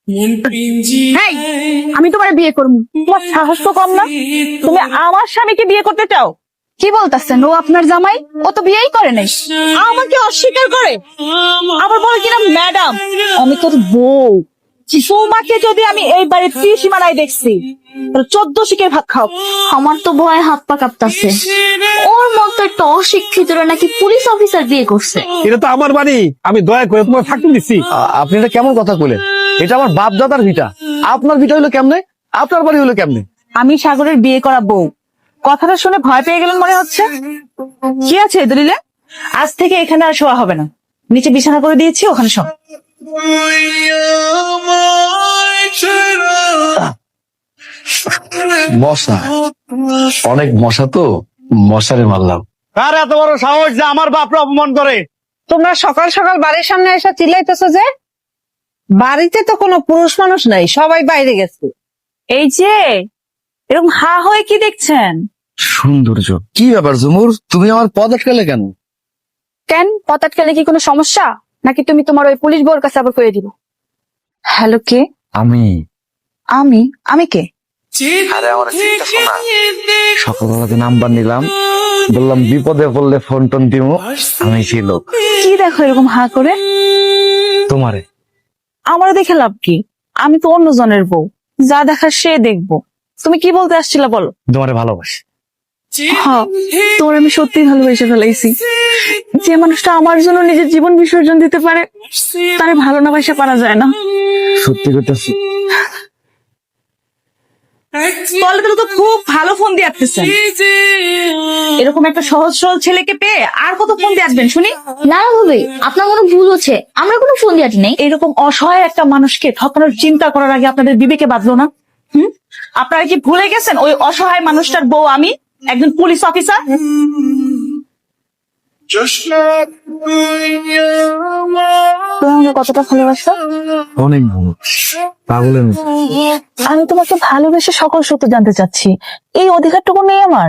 হেই, আমি তোমার বিয়ে করবো, তোমার সাহস তো কম না? তুমি আমার স্বামীকে বিয়ে করতে চাও? কি বলতেছেন? ও আপনার জামাই, ও তো বিয়েই করে নাই। আমাকে অস্বীকার করে, আবার বলে কিনা ম্যাডাম। আমি তোর বউ, বৌমাকে যদি আমি এই বাড়ির ত্রিসীমানায় দেখছি, 14 শিকের ভাত খাও। আমার তো ভয়ে হাত পা কাঁপতাছে। ওর মতো একটা অশিক্ষিতরা নাকি পুলিশ অফিসার বিয়ে করছে। এটা তো আমার বাড়ি, আমি দয়া করে তোমার থাকতে দিচ্ছি। আপনি এটা কেমন কথা বলেন? এটা আমার বাপ দাদার ভিটা, আপনার ভিটা হলো কেমনে, আপনার বাড়ি হলো কেমনে? আমি সাগরের বিয়ে করা বউ। কথাটা শুনে ভয় পেয়ে গেলেন মনে হচ্ছে। কি আছে এই দলিলে? আজ থেকে এখানে আর শোয়া হবে না, নিচে বিছানা করে দিয়েছি, ওখানে শো। মশা, অনেক মশা তো, মশারে মারলাম। কার এত বড় সাহস যে আমার বাপরে অপমান করে? তোমরা সকাল সকাল বাড়ির সামনে এসে চিল্লাইতেছো যে? বাড়িতে তো কোনো পুরুষ মানুষ নাই, সবাই বাইরে গেছে। এই যে এরকম হা হয়ে কি দেখছেন? সৌন্দর্য। কি ব্যাপার ঝুমুর, তুমি আমার পদ আটকালে কেন? কেন, পথ আটকালে কি কোনো সমস্যা? নাকি তুমি তোমার ওই পুলিশ বউর কাছে আবার করে দিবে? হ্যালো, কে? আমি আমি কে? আরে আমার চিন্তা শোনা, সকালবেলাতে নাম্বার নিলাম, বললাম বিপদে পড়লে ফোন টোন দিমু, আমি সেই লোক। কি দেখো এরকম হা করে? তোমারে। আমার দেখে লাভ কি? আমি তো অন্য জনের বউ, যা দেখার সে দেখবো। তুমি কি বলতে আসছিলে বলো? তোমারে ভালোবাসি। হ্যাঁ, তোর আমি সত্যি ভালোবেসে ফেলাইছি। যে মানুষটা আমার জন্য নিজের জীবন বিসর্জন দিতে পারে, তারে ভালো না বাসা পারা যায় না। সত্যি করতেছি। বলে তো খুব ভালো ফোন দিয়ে আসতেছেন। এরকম একটা সহজ সরল ছেলেকে পেয়ে আর কত ফোন দিয়ে আসবেন শুনি? না না ভাবি, আপনার কোনো ভুল হচ্ছে। আমরা কোনো ফোন দিয়াটি নেই। এরকম অসহায় একটা মানুষকে ঠকানোর চিন্তা করার আগে আপনাদের বিবেকে বাঁধলো না? আপনারা কি ভুলে গেছেন ওই অসহায় মানুষটার বউ আমি, একজন পুলিশ অফিসার? তুমি আমাকে কতটা ভালোবাসো? অনেক ভালো, পাগলের মতো। আমি তোমাকে ভালোবেসে সকল সত্য জানতে চাচ্ছি, এই অধিকারটুকু নেই আমার?